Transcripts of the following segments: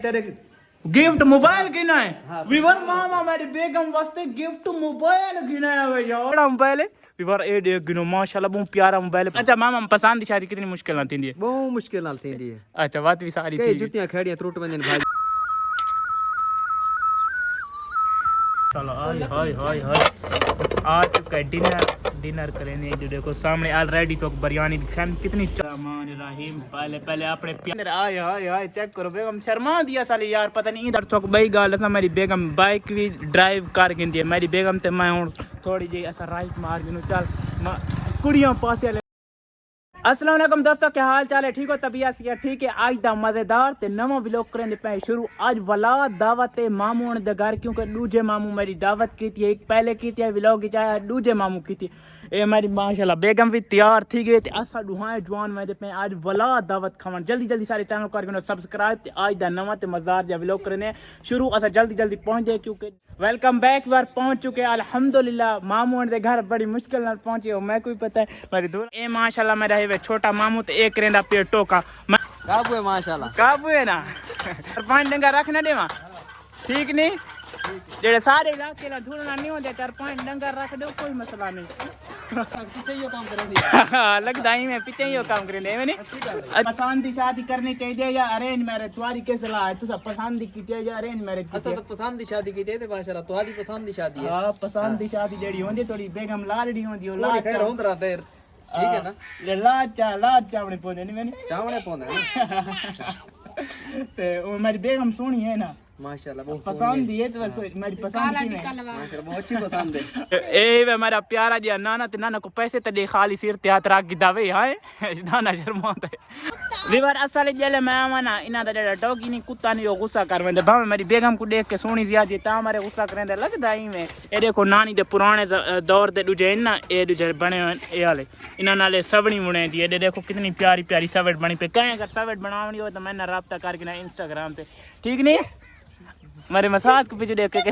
तेरे gift mobile गिना है विवर मामा मेरी बेगम वास्ते गिफ्ट मोबाइल गिना है यार बड़ा मोबाइल है विवर ए देख गिनो माशाल्लाह बहुत प्यारा मोबाइल है। अच्छा मामा पसंद दी शादी कितनी मुश्किल आती है बहुत मुश्किल नाल थींदी है। अच्छा बात भी सारी कई थी जुतियां खड़ियां त्रुट वंजन भाई। चलो हाय हाय हाय आ चुका है डिनर करेंगे। जो देखो सामने ऑलरेडी तो बिरयानी कितनी रहीम पहले पहले अपने प्यार आए हाय हाय चेक करो बेगम शर्मा दिया साली यार पता नहीं इधर तो बई गल असा मेरी बेगम बाइक भी ड्राइव कर गिंदी है मेरी बेगम ते मैं हुन थोड़ी जी ऐसा राइट मार गिनू चल कुड़ियां पासे अस्सलाम वालेकुम दोस्तों क्या हाल चाल है ठीक हो तबीयत से ठीक है। आज दा मजेदार ते नवा व्लॉग करेंगे पे शुरू। आज वला दावत है मामू दे घर क्योंकि दूजे मामू मेरी दावत की थी एक पहले की थी व्लॉग चाहे दूजे मामू की थी ए मेरी माशाल्लाह बेगम भी तैयार थी गई असा दुहाए जवान मैं पे आज वला दावत खावन जल्दी जल्दी सारे चैनल कर सब्सक्राइब आज दा नवा ते मजेदार जा व्लॉग करने शुरू असा जल्दी जल्दी पहुंच जाए क्योंकि वेलकम बैक बार पहुंच चुके अल्हम्दुलिल्लाह मामू दे घर बड़ी मुश्किल नाल पहुंचे हो मैं कोई पता है मेरी दूर ए माशाल्लाह मेरा है छोटा मामू तो एक रेंदा पेट टोका काबू है माशाल्लाह काबू है ना और पांच डंगा रखना देवा ठीक नहीं जेड़े सारे इलाके ला ढूंढना नहीं होता चार पांच डंगा रख दो कोई मसला नहीं पीछे ही काम करेंगे लगता ही मैं पीछे ही काम करेंगे मैंने पसंद की शादी करनी चाहिए या अरेंज मैरिज तुम्हारी क्या सलाह है तुसा पसंद की चाहिए या अरेंज मैरिज असा तो पसंद की शादी की ते माशाल्लाह तुम्हारी पसंद की शादी है। हां पसंद की शादी जेड़ी होंदी थोड़ी बेगम लाडड़ी होंदी ओ ला खैर होंदरा फिर ठीक है ना ले लाड चावड़े पौधे नहीं मैंने चावड़े पौधे ते ओ मेरी बेगम सोहनी है ना माशाल्लाह बहुत पसंद है तो मेरी पसंद की माशाल्लाह बहुत अच्छी पसंद है। ए वे मेरा प्यारा जी नाना ते नाना को पैसे ते दे खाली सिर ते हाथ रख गिदावे हाय नाना शर्माता है लीवर असल जेले मैं आना इना दा जेड़ा डॉगी नहीं कुत्ता नहीं वो गुस्सा कर वेंदे भावे मेरी बेगम को देख के सोहनी ज्यादा ता मारे गुस्सा करेंदे लगदा ही में ए देखो नानी दे पुराने दौर दे दूजे ना ए दूजे बने ए वाले इना नाले सवणी बुने दी ए देखो कितनी प्यारी प्यारी सवड़ बनी पे कहीं अगर सवड़ बनावनी हो तो मैंने राब्ता करके ना इंस्टाग्राम पे ठीक नहीं मेरे मसाद को पीछे देख के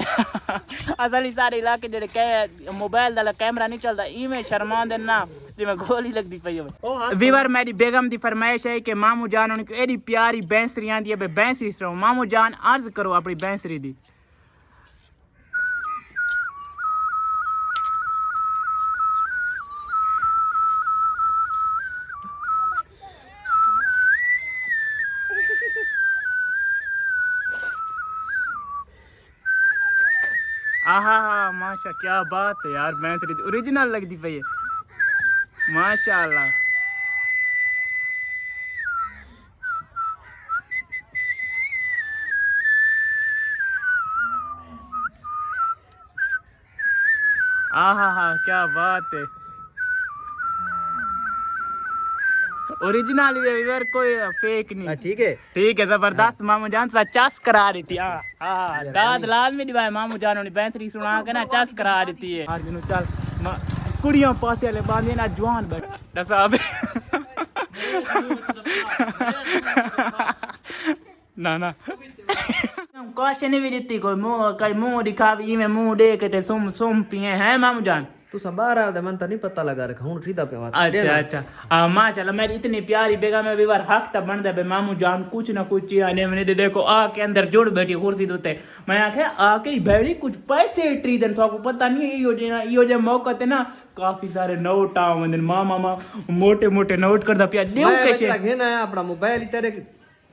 असली सारे इलाके जेडे कह मोबाइल दा कैमरा नहीं चलता इवें शर्मा दे ना जिवें गोली लगदी पई होवे। वीवर मेरी बेगम दी फरमाइश है कि मामू जान उनको एडी प्यारी बैंसरी आंदी है बैंसरी सरो मामू जान अर्ज करो अपनी बैंसरी दी। आहा हा माशा क्या बात है यार बैंसरी ओरिजिनल लगती पई है माशाल्लाह। आहा हा क्या बात है ओरिजिनल वीवर कोई फेक नहीं ठीक है जबरदस्त मामू जान सा चस करा रही थी हाँ दाद लाल में दिवाए मामू जान ने बैंसरी सुना के ना चस करा रही थी हर दिन चल कुड़ियां पासे वाले बांधे ना जवान बैठा साहब ना ना क्वेश्चन भी देती कोई मुंह दिखावी में मुंह दे के सुम पिए हैं मामू जान तू बाहर आ मन तो नहीं पता लगा रखा हूं सीधा पे बात अच्छा अच्छा माशाल्लाह मेरी इतनी प्यारी बेगम है विवर हक तब बन दे मामू जान कुछ ना कुछ आने मैंने देखो आ के अंदर जुड़ बैठी कुर्सी दोते मैं आखे आके बैठी कुछ पैसे ट्री देन तो आपको पता नहीं यो जो मौका थे ना काफी सारे नोट आवन मामा मोटे मोटे नोट करदा पिया देव कैसे घेना है अपना मोबाइल तेरे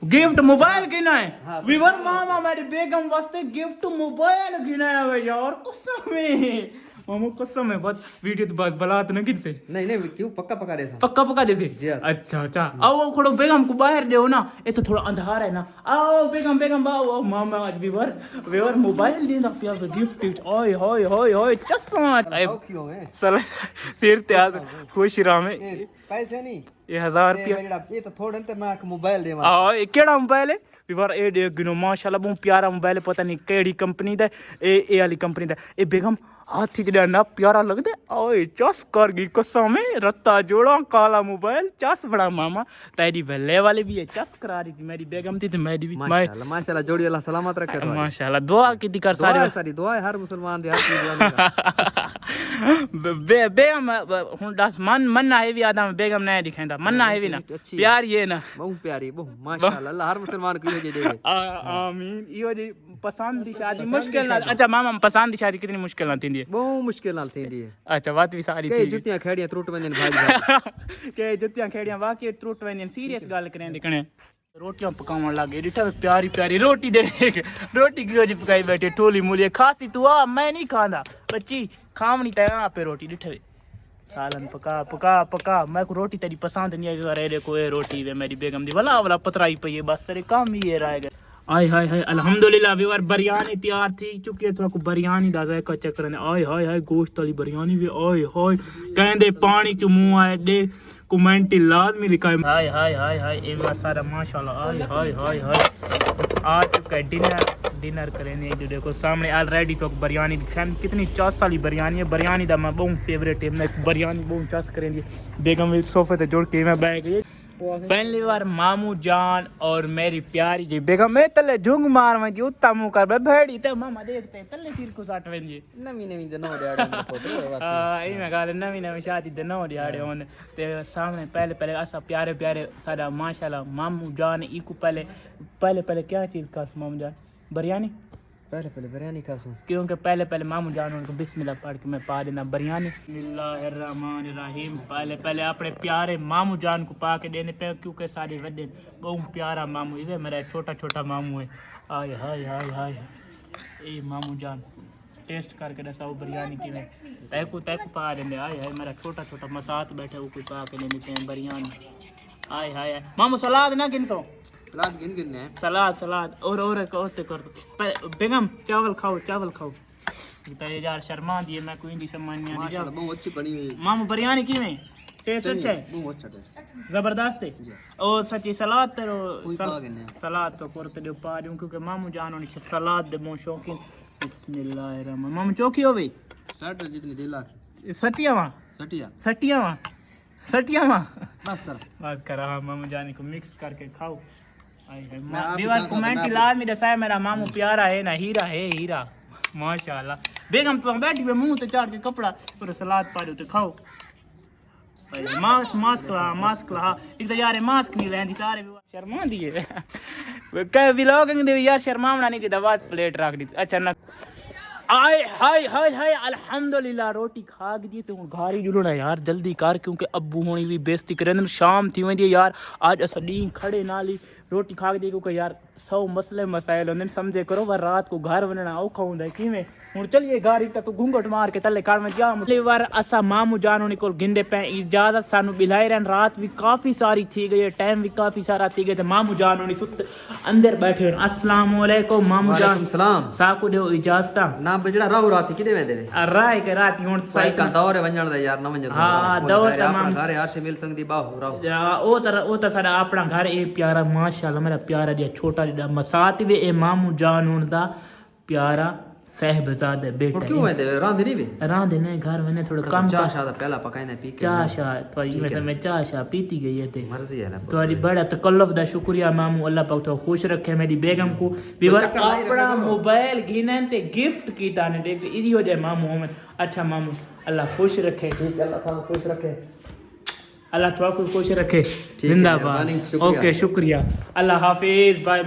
गिफ्ट मोबाइल गिना है विवर मामा मेरी बेगम वास्ते गिफ्ट मोबाइल गिना है यार कसम में मामू कसम है बहुत वीडियो तो बहुत बला तो नहीं से नहीं क्यों पक्का दे पक्का दे से अच्छा अच्छा आओ खड़ो बेगम को बाहर दे ना ये तो थोड़ा अंधार है ना आओ बेगम आओ मामा आज वीवर मोबाइल दे ना प्यार गिफ्ट ओए होए होए होए चश्मा चल सिर ते आज खुश रहा में पैसे नहीं ये 1000 रुपया ये तो थोड़े ते मैं मोबाइल दे केड़ा मोबाइल है विवर ए देख गिनो माशाल्लाह बहुत प्यारा मोबाइल पता नहीं केड़ी कंपनी दा ए वाली कंपनी दा ए बेगम हाथी जड़ा ना प्यारा लगदे ओए चस कर गई कसम में रत्ता जोड़ा काला मोबाइल चस बड़ा मामा तेरी बल्ले वाले भी है चस करा रही थी मेरी बेगम थी तो मेरी भी माशाल्लाह जोड़ी अल्लाह सलामत रखे माशाल्लाह दुआ की कर सारी दुआ है हर मुसलमान दे हाथ में दुआ बेगम हूँ दस मन्ना है भी आदम बेगम नहीं दिखाता मन्ना है भी ना अच्छी प्यार ये ना बहुत प्यारी बहुत माशाल्लाह अल्लाह हर मुसलमान को ये दे आमीन यो जी पसंद दी शादी मुश्किल ना अच्छा मामा पसंद दी शादी कितनी मुश्किल ना थी बहुत मुश्किल नाल थींदी है अच्छा बात भी सारी कई थी जुतियां खेड़ियां त्रुट वंजन भाई के जुतियां खेड़ियां वाकई त्रुट वंजन सीरियस गल करें दिखने रोटियां पकावन लगे डिठा प्यारी प्यारी रोटी दे रोटी क्यों जी पकाई बैठे ठोली मूली खासी तू आ मैं नहीं खांदा बच्ची खावनी तैयार पे रोटी डिठे सालन पका पका पका मैं को रोटी तेरी पसंद नहीं आई अरे देखो ये रोटी वे मेरी बेगम दी वाला वाला पतराई पई है बस तेरे काम ही ये रह गए आय हाय हाय अल्हम्दुलिल्लाह व्यूअर बिरयानी तैयार थी चुकी है तो बिरयानी दा जायका चेक करने आय हाय हाय गोश्त वाली बिरयानी भी आय हाय कहंदे पानी च मुंह आए दे कमेंट लाजमी लिखा है हाय हाय हाय हाय एक बार सारा माशाल्लाह आय हाय हाय हाय आज चुका डिनर करेंगे जो देखो सामने ऑलरेडी तो बिरयानी कितनी चौस वाली बिरयानी है बिरयानी दा मैं बहुत फेवरेट है मैं बिरयानी बहुत चौस करेंगे बेगम सोफे ते जुड़ के मैं बैठ गई पहली बार मामू जान और मेरी प्यारी जी बेगम मैं तले झुंग मार वंजी उत्ता मुंह कर बे भेड़ी ते मामा देखते तले तीर को साट वंजी नवी नवी दे नो दिहाड़े में फोटो आई मैं गल नवी नवी शादी दे नो दिहाड़े होने ते सामने पहले पहले ऐसा प्यारे प्यारे सारा माशाल्लाह मामू जान इको पहले क्या चीज का मामू जान बिरयानी पहले बिरयानी खासूं क्योंकि पहले मामू जान उनको बिस्मिल्लाह पढ़ के मैं पा देना बिरयानी बिस्मिल्लाहिर्रहमानिर्रहीम पहले अपने प्यारे मामू जान को पा के देने पे क्योंकि सारे वड्डे बहुत प्यारा मामू इधर मेरा छोटा मामू है आय हाय हाय हाय ए मामू जान टेस्ट करके दसाओ बिरयानी की तैको पा देंगे आय हाय मेरा छोटा मसात बैठे वो कोई पा के देने पे बिरयानी आय हाय मामू सलाद ना गिनसो सलाद गिन है सलाद और कहते कर दो बेगम चावल खाओ तो यार शर्मा दिए मैं कोई नहीं सम्मान नहीं माशाल्लाह बहुत अच्छी बनी हुई मामू बिरयानी की में टेस्ट अच्छा है बहुत अच्छा टेस्ट जबरदस्त है और सच्ची सलाद तेरो सलाद तो करते दे पा दूं क्योंकि मामू जानो नहीं सलाद दे बहुत शौकीन बिस्मिल्लाहिर्रहमान मामू चौकी हो गई 60 जितनी दे लाख सटिया बस कर हाँ मामू जाने को मिक्स करके खाओ दीवार कमेंट लाजमी दसाए मेरा मामू प्यारा है ना हीरा माशाल्लाह बेगम तो बैठी हुए मुंह ते चाट के कपड़ा और सलाद पा दो तो खाओ मास्क ला एक तो यार मास्क नहीं लेंदी सारे शर्मा दिए कह व्लॉगिंग दे यार शर्मावना नहीं चाहिए बात प्लेट रख दी अच्छा ना आय हाय अल्हम्दुलिल्लाह रोटी खा दी तो घारी जुलना यार जल्दी कर क्योंकि अब्बू होनी भी बेइज्जती करे शाम थी वेंदी यार आज अस डी खड़े नाली रोटी खा दी क्योंकि यार 100 मसले मसाइल होंदे समझे करो वर रात को घर वनना औखा हुंदा किवें हुन चलिए गाड़ी तो घूंघट मार के तले कार में जा अगली बार असा मामू जान होनी को गिंदे पे इजाजत सानू बिलाई रहन रात भी काफी सारी थी गई टाइम भी काफी सारा थी गए तो मामू जान होनी सुत अंदर बैठे अस्सलाम वालेकुम मामू जान सलाम साकू दे इजाजत ना बजड़ा राहु रात किदे वेंदे वे राय के रात हुन सही का दौर वंजण दा यार न वंजण हां दौर तमाम घर यार से मिल सकदी बाहु राहु ओ तो सारा अपना घर ए प्यारा माशाल्लाह मेरा प्यारा दिया छोटा दिया मसात वे ए मामू जान होन दा प्यारा सहबजादा बेटा क्यों वेंदे रांधे नहीं वे रांधे ने घर वने थोड़ा काम चाह शाह पहला पकाइने पी के चाह थोड़ी वैसे में चाह पीती गई है ते मर्जी है ना तुम्हारी बड़ा तकल्लुफ दा शुक्रिया मामू अल्लाह पाक तो खुश रखे मेरी बेगम को विवर अपना मोबाइल गिनन ते गिफ्ट कीता ने देख इदी हो जाए मामू हम अच्छा मामू अल्लाह खुश रखे अल्लाह थाला खुश रखे अल्लाह तुमको खुश रखे जिंदाबाद ओके शुक्रिया अल्लाह हाफिज बाय